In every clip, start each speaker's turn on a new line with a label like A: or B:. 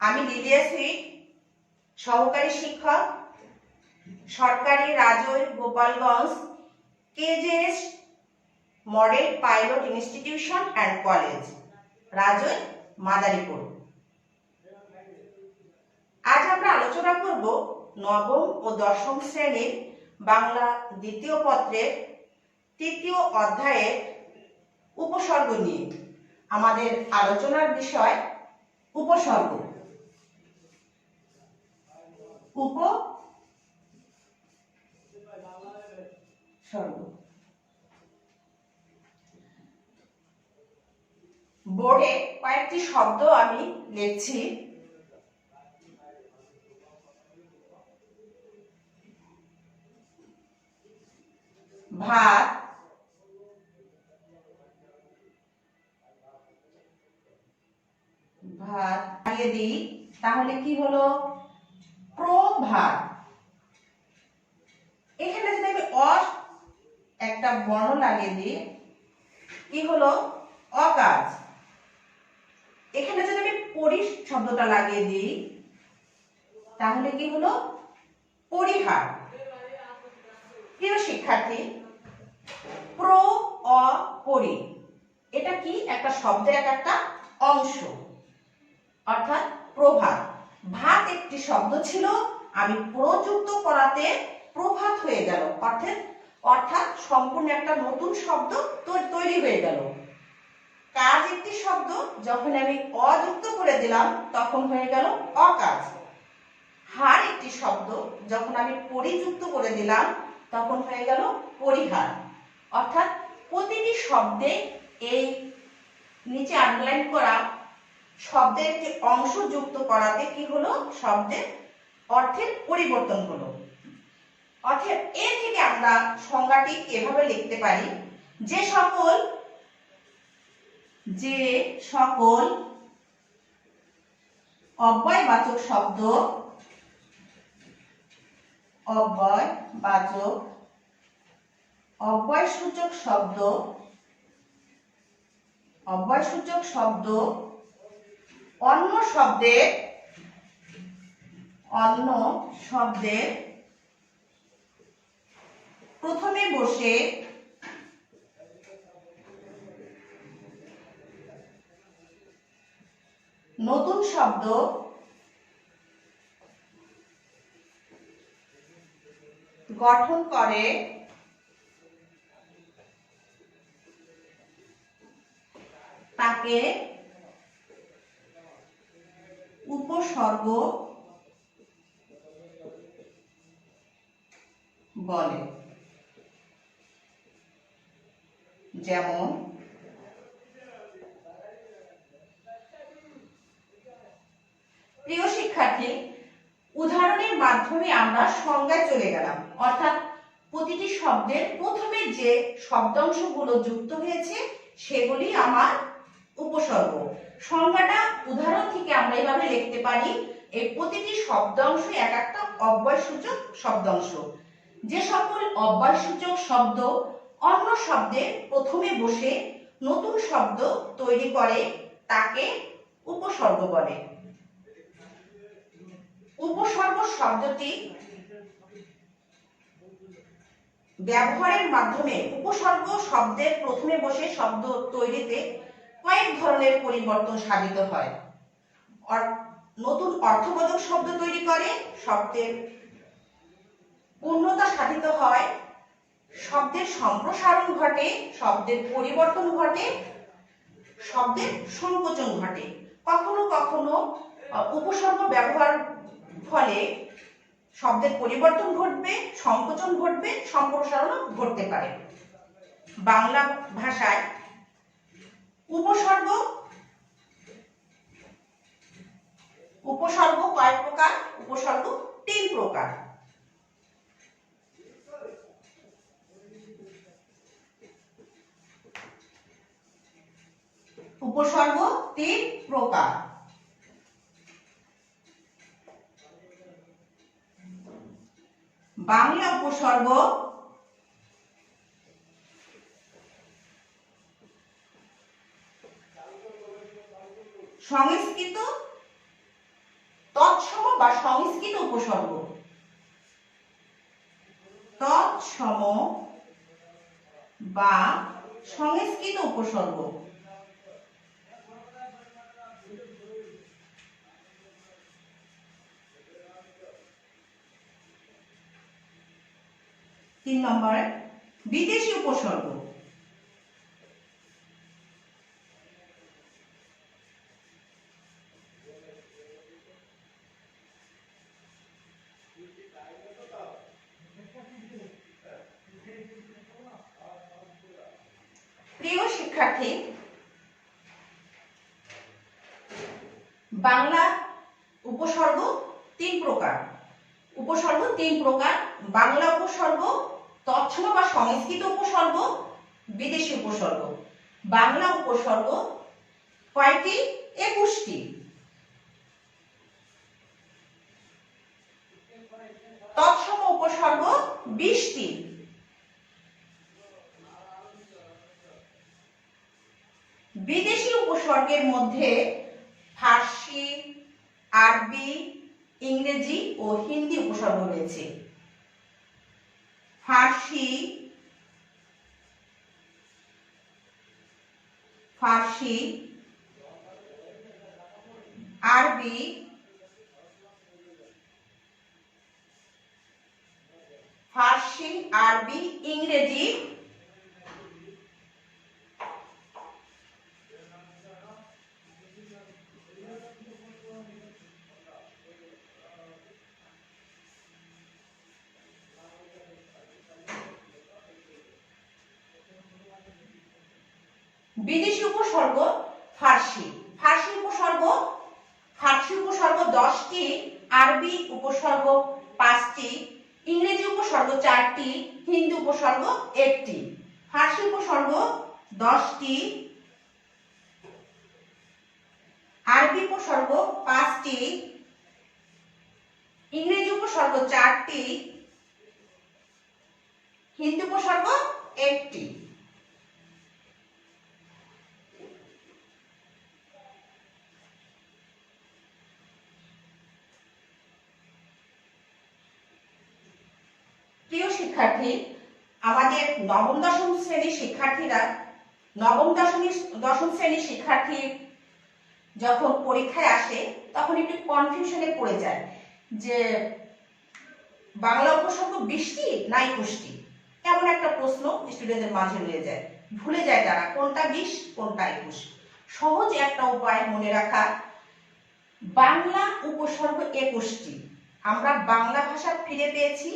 A: আমি Lilia sweet, সহকারী শিক্ষক, সরকারি Rajoir Gopalganj KJS model pilot institution and college, Rajoir, Madaripur. আজ আমরা আলোচনা করব নবম ও দশম শ্রেণীর বাংলা দ্বিতীয় পত্রের তৃতীয় অধ্যায়ের উপসর্গ নিয়ে। আমাদের আলোচনার বিষয় উপসর্গ। উপসর্গ। বোর্ডে কয়েকটি শব্দ আমি লিখছি। ভাত, ভাত লাগিয়ে দিই, তাহলে কি হলো? প্রভাত। এখানে যদি আমি একটা বর্ণ লাগিয়ে দিই, কি হলো? অকাজ। এখানে যদি আমি পরি শব্দটা লাগিয়ে দিই, তাহলে কি হলো? পরিহার। প্রিয় শিক্ষার্থী, পরি, এটা কি? একটা শব্দের একটা অংশ, অর্থাৎ প্রভাত। ভাত একটি শব্দ ছিল, আমি প্রযুক্ত করাতে প্রভাত হয়ে গেল, অর্থাৎ সম্পূর্ণ একটা নতুন শব্দ তৈরি হয়ে গেল। কাজ একটি শব্দ, যখন আমি অযুক্ত করে দিলাম তখন হয়ে গেল অকাজ। হার একটি শব্দ, যখন আমি পরিযুক্ত করে দিলাম তখন হয়ে গেল পরিহার। অর্থাৎ প্রতিটি শব্দে এই নিচে আন্ডারলাইন করা শব্দের একটি অংশ যুক্ত করাতে কি হলো? শব্দের অর্থের পরিবর্তন হলো। অর্থাৎ এর থেকে আমরা সংজ্ঞাটি এভাবে লিখতে পারি, যে সকল অব্যয়বাচক শব্দ, অব্যয়সূচক শব্দ অন্য শব্দের প্রথমে বসে নতুন শব্দ গঠন করে তাকে উপসর্গ বলে। যেমন প্রিয় শিক্ষার্থী, উদাহরণের মাধ্যমে আমরা সংজ্ঞায় চলে গেলাম। অর্থাৎ প্রতিটি শব্দের প্রথমে যে শব্দাংশগুলো যুক্ত হয়েছে সেগুলি আমার উপসর্গ। সংজ্ঞাটা উদাহরণ থেকে আমরা এভাবে লিখতে পারি, এই প্রতিটি শব্দাংশ এক একটা অব্যয়সূচক শব্দাংশ। যে সকল অব্যয়সূচক শব্দ অন্য শব্দের প্রথমে বসে নতুন শব্দ তৈরি করে তাকে উপসর্গ বলে। উপসর্গ শব্দটি ব্যবহারের মাধ্যমে উপসর্গ শব্দের প্রথমে বসে শব্দ তৈরিতে কয়েক ধরনের পরিবর্তন সাধিত হয়। নতুন অর্থবোধক শব্দ তৈরি করে, শব্দের পূর্ণতা সাধিত হয়, শব্দের সম্প্রসারণ ঘটে, শব্দের পরিবর্তন ঘটে, শব্দের সংকোচন ঘটে। কখনো কখনো উপসর্গ ব্যবহার ফলে শব্দের পরিবর্তন ঘটবে, সংকোচন ঘটবে, সম্প্রসারণ ঘটতে পারে। বাংলা ভাষায় উপসর্গ কয় প্রকার? উপসর্গ 3 প্রকার। উপসর্গ 3 প্রকার। বাংলা উপসর্গ সংস্কৃত তৎসম বা সংস্কৃত উপসর্গ, তৎসম বা সংস্কৃত উপসর্গ। তিন নম্বরে বিদেশি উপসর্গ। প্রিয় শিক্ষার্থী, বাংলা উপসর্গ তিন প্রকার। উপসর্গ তিন প্রকার: বাংলা উপসর্গ, তৎসম বা সংস্কৃত উপসর্গ, বিদেশি উপসর্গ। বাংলা উপসর্গ কয়টি? 21টি। তৎসম উপসর্গ 20টি। বিদেশি উপসর্গের মধ্যে ফার্সি, আরবি, ইংরেজি ও হিন্দি উপসর্গ রয়েছে। ফার্সি, আরবি, ইংরেজি বিদেশি উপসর্গ ফার্সি। ফার্সি উপসর্গ 10টি, আরবি উপসর্গ 5টি, ইংরেজি উপসর্গ 4টি, হিন্দি উপসর্গ 1টি। ফার্সি উপসর্গ 10টি, আরবি উপসর্গ 5টি, ইংরেজি উপসর্গ 4টি, হিন্দি উপসর্গ 1টি। প্রিয় শিক্ষার্থী, আমাদের দশম শ্রেণীর শিক্ষার্থী যখন পরীক্ষায় আসে তখন একটু কনফিউশনে পড়ে যায় যে বাংলা উপসর্গ 20টি না 21টি। এমন একটা প্রশ্ন স্টুডেন্টদের মাঝে রয়ে যায়, ভুলে যায় তারা কোনটা 20 কোনটা 21। সহজ একটা উপায় মনে রাখা, বাংলা উপসর্গ 21টি। আমরা বাংলা ভাষা ফিরে পেয়েছি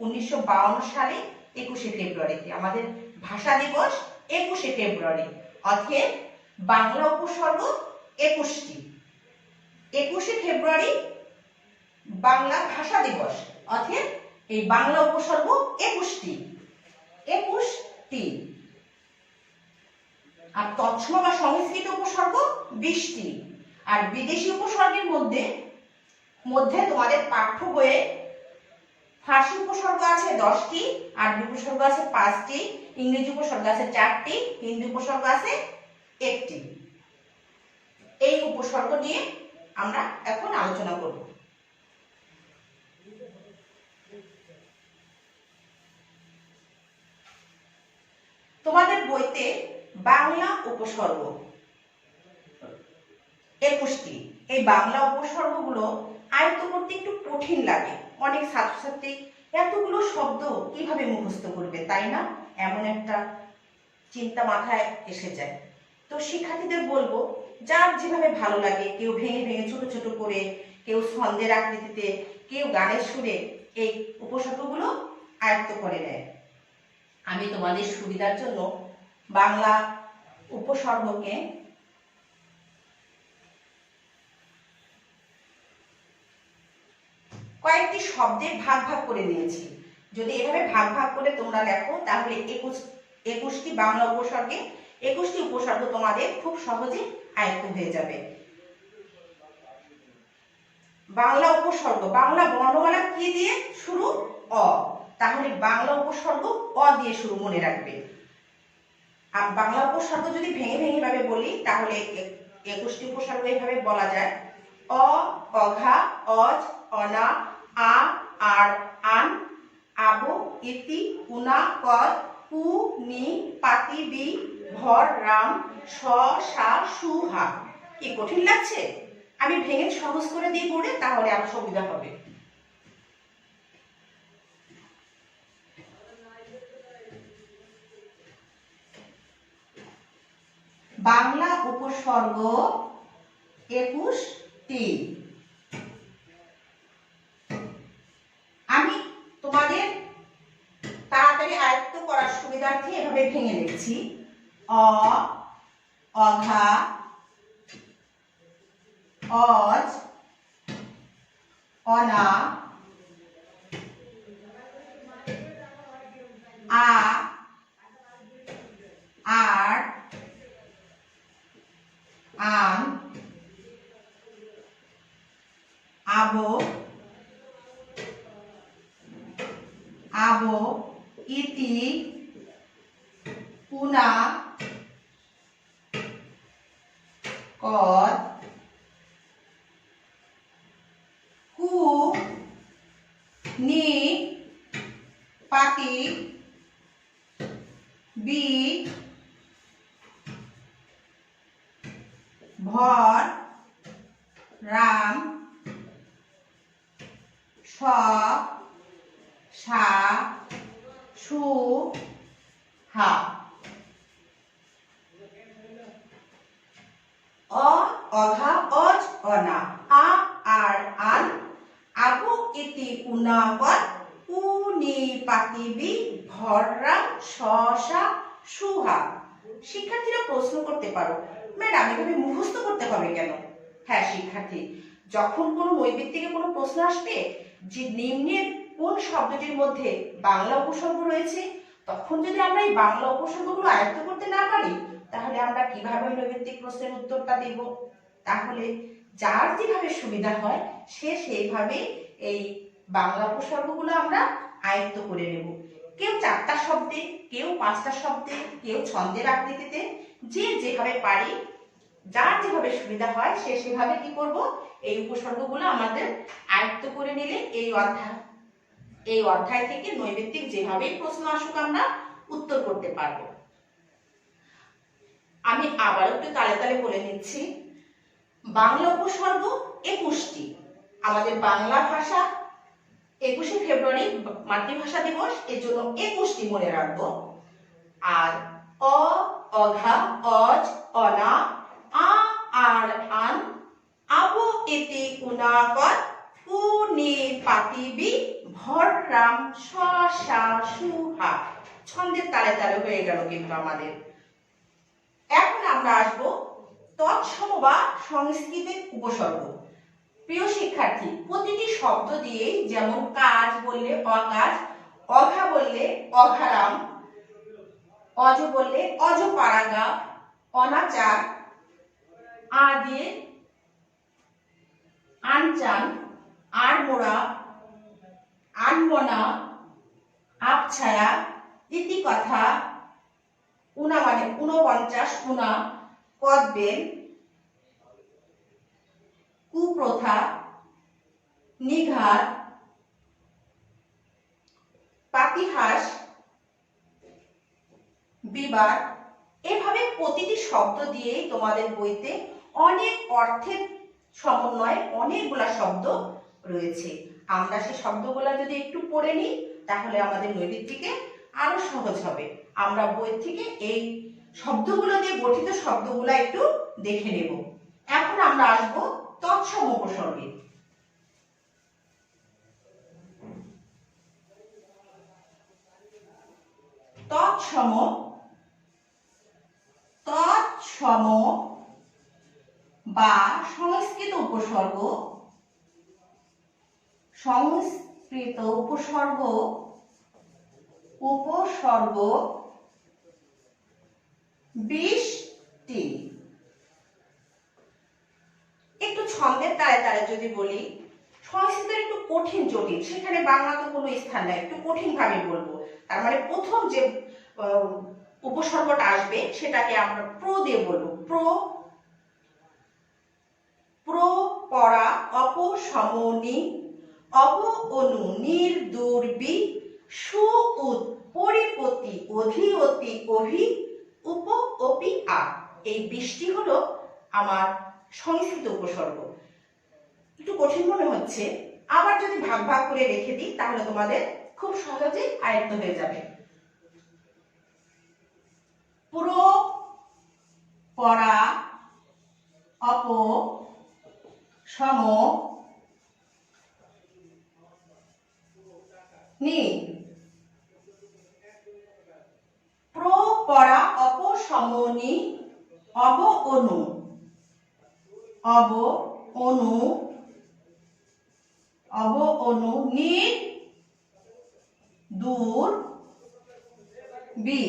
A: 1952 সালে 21শে ফেব্রুয়ারিতে, আমাদের ভাষা দিবস 21শে ফেব্রুয়ারি। অতএব বাংলা উপসর্গ 21টি। 21শে ফেব্রুয়ারি বাংলা ভাষা দিবস, অতএব এই বাংলা উপসর্গ 21টি। আর তৎসম বা সংস্কৃত উপসর্গ 20টি। আর বিদেশি উপসর্গের মধ্যে তোমাদের পাঠ্য বইয়ে ফার্সি উপসর্গ আছে 10টি, আরবি উপসর্গ আছে 5টি, ইংরেজি উপসর্গ আছে 4টি, হিন্দি উপসর্গ আছে 1টি। এই উপসর্গ নিয়ে আমরা এখন আলোচনা করব। তোমাদের বইতে বাংলা উপসর্গ 21টি। এই বাংলা উপসর্গগুলো আয়ত্ত করতে একটু কঠিন লাগে। অনেক ছাত্রছাত্রী এতগুলো শব্দ কিভাবে মুখস্থ করবে, তাই না? এমন একটা চিন্তা মাথায় এসে যায়। তো শিক্ষার্থীদের বলবো, যার যেভাবে ভালো লাগে, কেউ ভেঙে ভেঙে ছোট ছোট করে, কেউ ছন্দের আকৃতিতে, কেউ গানের সুরে এই উপসর্গগুলো আয়ত্ত করে নেয়। আমি তোমাদের সুবিধার জন্য বাংলা উপসর্গকে কয়েকটি শব্দে ভাগ করে নিয়েছি। যদি এভাবে ভাগ করে তোমরা লেখো তাহলে 21টি বাংলা উপসর্গে 21টি উপসর্গ তোমাদের খুব সহজে আয়ত্ত হয়ে যাবে। বাংলা উপসর্গ, বাংলা বর্ণমালা কি দিয়ে শুরু? অ। তাহলে বাংলা উপসর্গ অ দিয়ে শুরু, মনে রাখবে। আর বাংলা উপসর্গ যদি ভেঙে ভেঙে ভাবে বলি তাহলে 21টি উপসর্গ এইভাবে বলা যায়: অ, অঘা, অজ, অনা, আ, আর, আন, আবো, ইতি, উনা, কর, কু, নি, পাতি, বি, ভর, রাম, স, সা, সু, হা। কি কঠিন লাগছে? আমি ভেঙে সহজ করে দিই পড়ে, তাহলে আরো সুবিধা হবে। বাংলা উপসর্গ 21টি। আমি তোমাদের তাড়াতাড়ি আয়ত্ত করার সুবিধার্থে এভাবে ভেঙে লিখছি। অ, অঘা, অজ, অনা, আ, আর, আন, আবো, আবো, ইতি, উনা, কর, কু, নি, পাতি, বি, ভর, রাম, স, সা, সু, হা। অ, অঘা, অজ, অনা, আ, আর, আন, আবু, ইতি, উনা, কর, কু, নি, পাতি, বি, ভর, রাম, স, সা, সু, হা। শিক্ষার্থীরা প্রশ্ন করতে পারো, ম্যাডাম এভাবে মুখস্থ করতে হবে কেন? হ্যাঁ শিক্ষার্থী, যখন কোনো নৈবিত্তিকে কোনো প্রশ্ন আসবে যে নিম্নের কোন শব্দটির মধ্যে বাংলা উপসর্গ রয়েছে, তখন যদি আমরা এই বাংলা উপসর্গগুলো আয়ত্ত করতে না পারি, তাহলে আমরা কিভাবে নৈবিত্তিক প্রশ্নের উত্তরটা দেব? তাহলে যার যেভাবে সুবিধা হয় সে সেইভাবে এই বাংলা উপসর্গগুলো আমরা আয়ত্ত করে নেব। কেউ 4টা শব্দে, কেউ 5টা শব্দে, কেউ ছন্দের আকৃতিতে, যে যেভাবে পারি, যার যেভাবে সুবিধা হয় সে সেভাবে কি করব, এই উপসর্গগুলো আমাদের আয়ত্ত করে নিলে এই অধ্যায় থেকে নৈবিত্তিক যেভাবে প্রশ্ন আসুক আমরা উত্তর করতে পারবো। আমি আবার একটু তালে তালে বলে নিচ্ছি। বাংলা উপসর্গ 21টি। আমাদের বাংলা ভাষা 21শে ফেব্রুয়ারি মাতৃভাষা দিবস, এর জন্য 21টি মনে রাখবো। আর অ, অঘা, অজ, অনা, আ, আর, আন, আবো, ইতি, উনা, কর, কু, নি, পাতি, বি, ভর, রাম, স, সা, সু, হা। ছন্দের তালে তালে হয়ে গেল কিন্তু আমাদের। এখন আমরা আসবো তৎসম বা সংস্কৃতিক উপসর্গ। প্রিয় শিক্ষার্থী, প্রতিটি শব্দ দিয়ে, যেমন কাজ বললে অকাজ, অঘা বললে অঘারাম, অজ বললে অজপাড়াগা, অনাচার, আ দিয়ে আনচান, আড়মোড়া, আনমনা, আপছায়া, ইতিকথা, উনা মানে 49, উনা, কদবেল, কুপ্রথা, নিঘাত, পাতিহাস, বিবাদ। এভাবে প্রতিটি শব্দ দিয়ে তোমাদের বইতে অনেক অর্থের সমন্বয়ে অনেকগুলা শব্দ রয়েছে। আমরা সেই শব্দগুলা যদি একটু পড়ে নিই, তাহলে আমাদের নৈবিত্তিকে আরো সহজ হবে। আমরা বই থেকে এই শব্দগুলো দিয়ে গঠিত শব্দগুলা একটু দেখে নেব। এখন আমরা আসব তৎসম উপসর্গে। তৎসম, তৎসম বা সংস্কৃত উপসর্গ, সংস্কৃত উপসর্গ, উপসর্গ 20টি। একটু ছন্দের তালে তালে যদি বলি, সংস্কৃত একটু কঠিন জটিল, সেখানে বাংলা তো কোনো স্থান নেই, একটু কঠিন ভাবে বলবো। তার মানে প্রথম যে উপসর্গটা আসবে সেটাকে আমরা প্র দিয়ে বলবো। প্র, প্র, পড়া, অপসমনি, অব অনু নির দুর্বি, সু উত পরিপতি অধি অতি অভি, উপ অপি আ। এই 20টি হলো আমার সংস্কৃত উপসর্গ। একটু কঠিন মনে হচ্ছে, আবার যদি ভাগ ভাগ করে রেখে দিই তাহলে তোমাদের খুব সহজে আয়ত্ত হয়ে যাবে। প্র, পরা, অপ, সম, নি। প্র, পরা, অপ, সমনি, অব অনু, অব অনু, অব অনু নি দূর বি।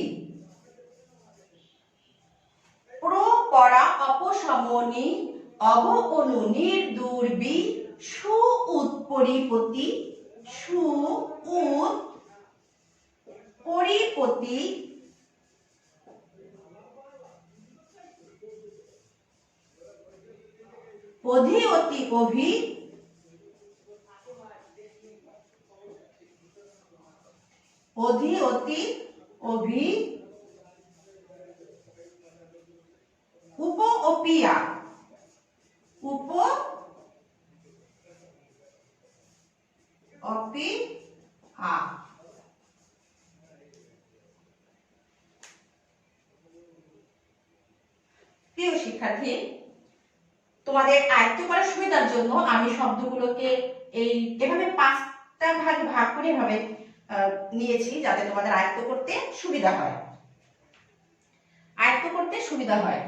A: প্র, পরা, অপসমনি, অব অনু নির দূর বি, সু উত পরিপতি, সু উত পরিপতি, অধি অতি অভি, অধি অতি অভি, উপ অপিয়া, উপ অপি আ। প্রিয় শিক্ষার্থী, তোমাদের আয়ত্ত করার সুবিধার জন্য আমি শব্দগুলোকে এভাবে 5টা ভাগে ভাগ করে এভাবে নিয়েছি, যাতে তোমাদের আয়ত্ত করতে সুবিধা হয়। আয়ত্ত করতে সুবিধা হয়।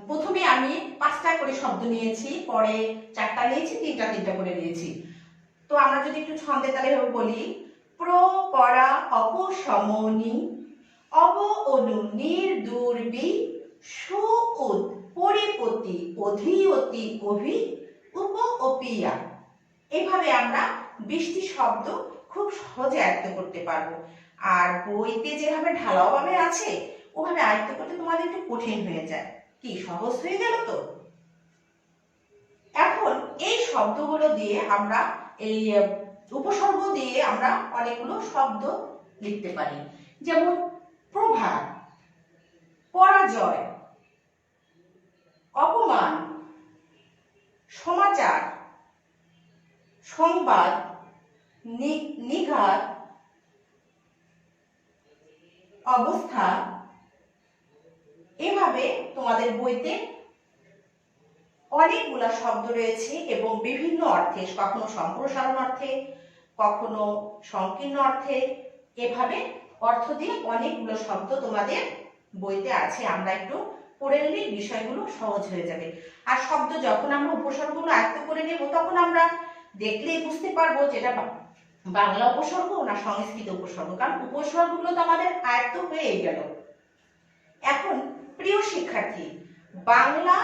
A: প্রথমে আমি 5টা করে শব্দ নিয়েছি, পরে 4টা নিয়েছি, 3টা করে নিয়েছি। তো আমরা যদি একটু ছন্দে তালে ভাবে বলি, প্র, পরা, অপসমনি, অব অনু নির দুর্বি, সু উত পরিপতি অধি অতি অভি, উপ অপিয়া। এইভাবে আমরা 20টি শব্দ খুব সহজে আয়ত্ত করতে পারবো। আর বইতে যেভাবে ঢালাওভাবে আছে ওভাবে আয়ত্ত করতে তোমাদের একটু কঠিন হয়ে যায়। কি সহজ হয়ে গেল তো? এখন এই শব্দগুলো দিয়ে আমরা এই উপসর্গ দিয়ে আমরা অনেকগুলো শব্দ লিখতে পারি। যেমন প্রভাব, পরাজয়, অপমান, সমাচার, সংবাদ, নিঘাত, অবস্থা। এভাবে তোমাদের বইতে অনেকগুলা শব্দ রয়েছে এবং বিভিন্ন অর্থে, কখনো সম্প্রসারণ অর্থে, কখনো সংকীর্ণ অর্থে, এভাবে অর্থ দিয়ে অনেকগুলো শব্দ তোমাদের বইতে আছে। আমরা একটু পড়ে নিলে বিষয়গুলো সহজ হয়ে যাবে। আর শব্দ যখন আমরা উপসর্গগুলো আয়ত্ত করে নেব তখন আমরা দেখলেই বুঝতে পারবো যে এটা বাংলা উপসর্গ না সংস্কৃত উপসর্গ, কারণ উপসর্গগুলো তো আমাদের আয়ত্ত হয়ে গেল। এখন প্রিয় শিক্ষার্থী, বাংলা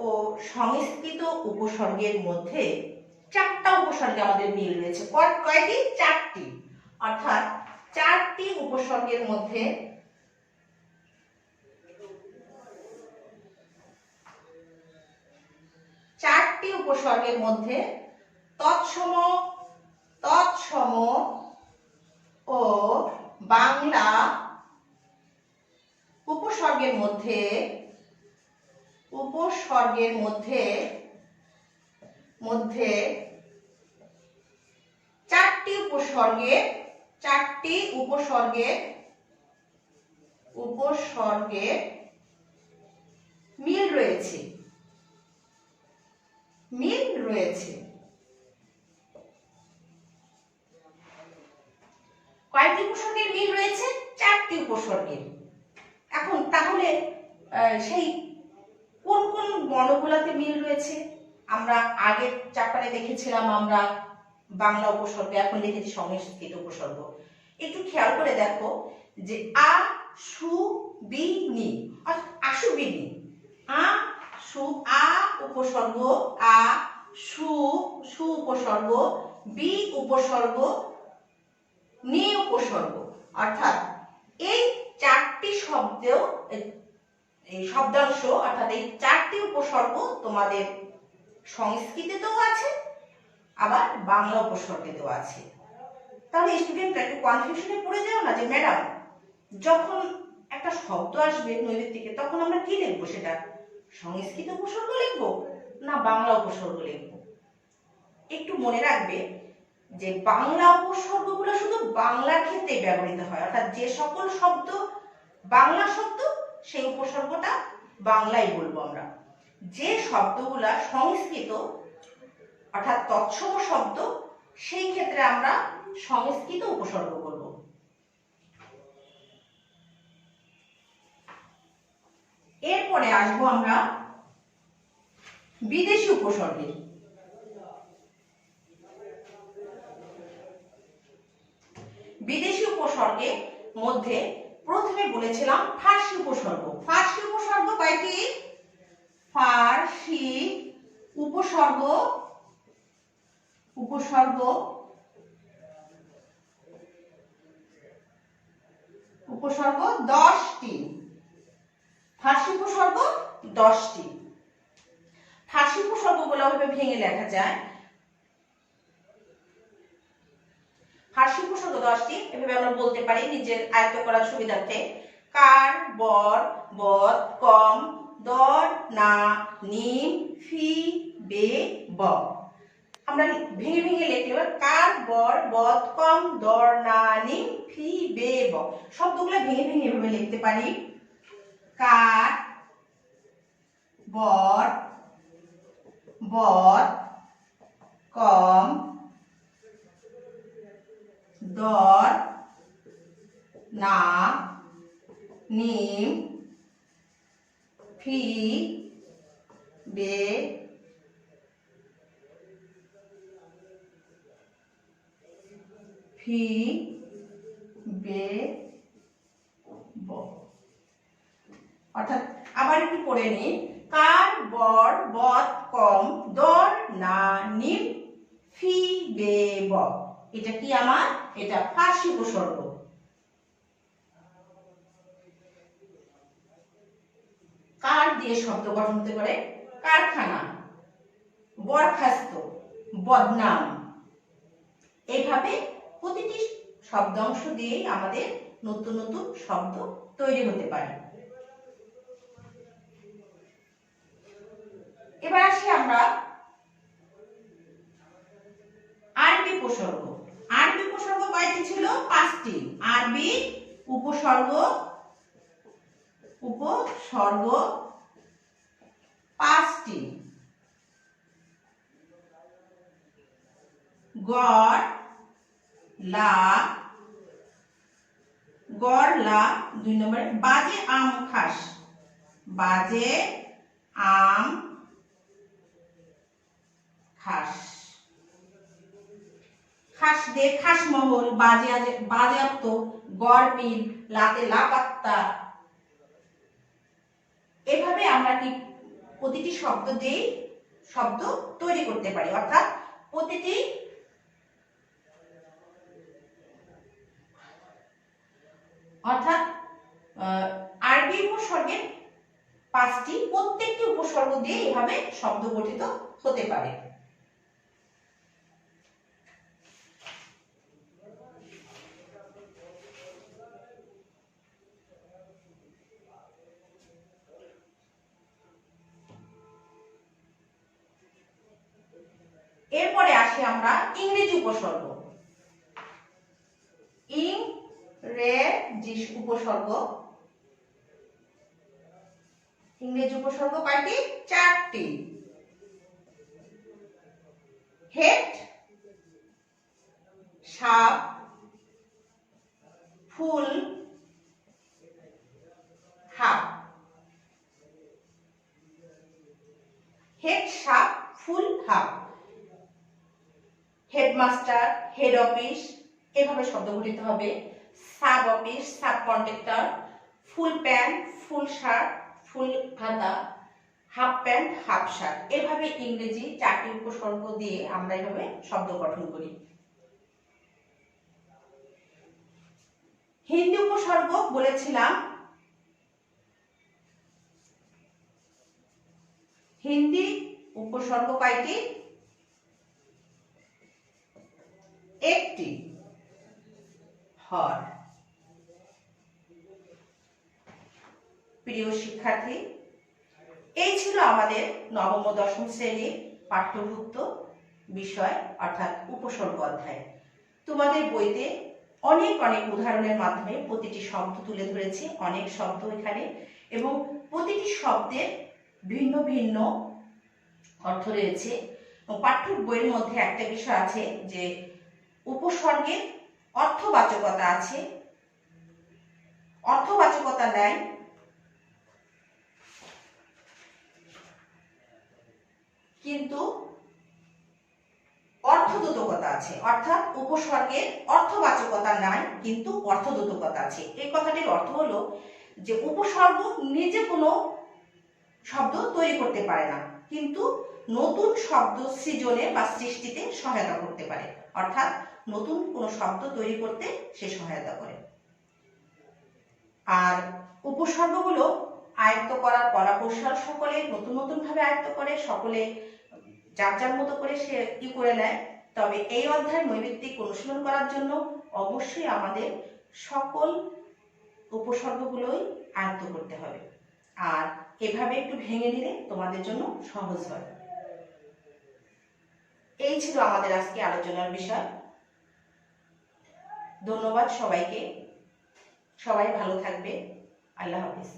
A: ও সংস্কৃত উপসর্গের মধ্যে 4টা উপসর্গে আমাদের মিল রয়েছে। কয়টি? 4টি। অর্থাৎ 4টি উপসর্গের মধ্যে তৎসম ও বাংলা উপসর্গের মধ্যে 4টি উপসর্গের মিল রয়েছে। কয়টি উপসর্গের মিল রয়েছে? 4টি উপসর্গের। এখন তাহলে সেই কোন কোন বর্ণগুলোতে মিল রয়েছে? আমরা আগের চ্যাপ্টারে দেখেছিলাম আমরা বাংলা উপসর্গ, এখন দেখেছি সংস্কৃত উপসর্গ। একটু খেয়াল করে দেখো যে আ, সু, বি, নি, আশুবিনি। আ উপসর্গ, আ, সু উপসর্গ, বি উপসর্গ, নি উপসর্গ। অর্থাৎ এই 4টি শব্দাংশ অর্থাৎ এই 4টি উপসর্গ তোমাদের সংস্কৃতেও আছে আবার বাংলা উপসর্গে দেওয়া আছে। তাহলে স্টুডেন্টরা একটু কনফিউশনে পড়ে যাও না যে ম্যাডাম যখন একটা শব্দ আসবে নৈর্ব্যক্তিকে তখন আমরা কি লিখবো, সেটা সংস্কৃত উপসর্গ লিখবো না বাংলা উপসর্গ লিখবো। একটু মনে রাখবে যে বাংলা উপসর্গগুলো শুধু বাংলার ক্ষেত্রে ব্যবহৃত হয়, অর্থাৎ যে সকল শব্দ বাংলা শব্দ সেই উপসর্গটা বাংলায় বলবো আমরা। যে শব্দগুলা সংস্কৃত অর্থাৎ তৎসম শব্দ সেই ক্ষেত্রে আমরা সংস্কৃত উপসর্গ বলবো। এরপরে আসবো আমরা বিদেশি উপসর্গে। বিদেশি উপসর্গের মধ্যে প্রথমে বলেছিলাম ফার্সি উপসর্গ। ফার্সি উপসর্গ কয়টি? ফার্সি উপসর্গ উপসর্গ উপসর্গ 10টি। ফার্সি উপসর্গ 10টি। ফার্সি উপসর্গগুলো ভাবে ভেঙে লেখা যায়। ফার্সি উপসর্গ 10টি, এভাবে আমরা বলতে পারি নিজের আয়ত্ত করার সুবিধার্থে। কার, বর, বদ, কম, দর, না, নিম, ফি, বে, ব। আমরা ভেঙে ভেঙে লিখলে কার, বর, বদ, কম, দর, না, নিম, ফি, বে, ব। শব্দগুলো ভেঙে ভেঙে এভাবে লিখতে পারি। কার, বর, বদ, কম, দর, না, নিম, ফি, বে, ফি, বে, ব। অর্থাৎ আবার একটু পড়ে নিই। কার, বর, বদ, কম, দর, না, নিম, ফি, বে, ব। এটা কি আমার? এটা ফার্সি উপসর্গ। কার দিয়ে শব্দ গঠন হতে পারে কারখানা, বরখাস্ত, বদনাম। এইভাবে প্রতিটি শব্দাংশ দিয়ে আমাদের নতুন নতুন শব্দ তৈরি হতে পারে। এবার আসি আমরা আরবি উপসর্গ। আরবি উপসর্গ কয়টি ছিল? 5টি। আরবি উপসর্গ উপসর্গ 5টি। গড়, লা, গড়, লা 2 নম্বরে। বাজে, আম, খাস। বাজে, আম, খাস। খাস দে, খাসমহল, বাজেয়াপ্ত, গড় মিল, লাতে লাপাত্তা। এভাবে আমরা কি প্রতিটি শব্দ দিয়ে শব্দ তৈরি করতে পারি। অর্থাৎ প্রতিটি আরবি উপসর্গের 5টি, প্রত্যেকটি উপসর্গ দিয়ে এভাবে শব্দ গঠিত হতে পারে। এরপরে আসি আমরা ইংরেজি উপসর্গ। ইংরেজি উপসর্গ। ইংরেজি উপসর্গ কয়টি? 4টি। Head, sub, full, half. Head, sub, full, half. Headmaster, head office, এভাবে শব্দ গঠিত হবে। Sub office, sub contractor, full pant, full shirt, full হাতা, হাফ প্যান্ট, হাফ শার্ট। এভাবে ইংরেজি 4টি উপসর্গ দিয়ে আমরা এভাবে শব্দ গঠন করি। হিন্দি উপসর্গ বলেছিলাম। হিন্দি উপসর্গ কয়টি? একটি হর। প্রিয় শিক্ষার্থী, এই ছিল আমাদের নবম ও দশম শ্রেণীর পাঠ্যভুক্ত বিষয় অর্থাৎ উপসর্গ অধ্যায়। তোমাদের বইতে অনেক অনেক উদাহরণের মাধ্যমে প্রতিটি শব্দ তুলে ধরেছে, অনেক শব্দ এখানে, এবং প্রতিটি শব্দের ভিন্ন ভিন্ন অর্থ রয়েছে। পাঠ্য বইয়ের মধ্যে একটা বিষয় আছে যে উপসর্গের অর্থবাচকতা আছে, অর্থবাচকতা নাই, কিন্তু অর্থদ্যোতকতা আছে। অর্থাৎ উপসর্গের অর্থবাচকতা নাই কিন্তু অর্থদ্যোতকতা আছে। এই কথাটির অর্থ হলো যে উপসর্গ নিজে কোনো শব্দ তৈরি করতে পারে না, কিন্তু নতুন শব্দ সৃজনে বা সৃষ্টিতে সহায়তা করতে পারে। অর্থাৎ নতুন কোনো শব্দ তৈরি করতে সে সহায়তা করে। আর উপসর্গগুলো আয়ত্ত করার কলাকৌশল সকলে নতুন নতুন ভাবে আয়ত্ত করে, সকলে যার যার মতো করে সে কি করে নেয়। তবে এই অধ্যায় নৈর্ব্যক্তিক অনুশীলন করার জন্য অবশ্যই আমাদের সকল উপসর্গগুলোই আয়ত্ত করতে হবে, আর এভাবে একটু ভেঙে নিলে তোমাদের জন্য সহজ হয়। এই ছিল আমাদের আজকে আলোচনার বিষয়। ধন্যবাদ সবাইকে, সবাই ভালো থাকবে। আল্লাহ হাফিজ।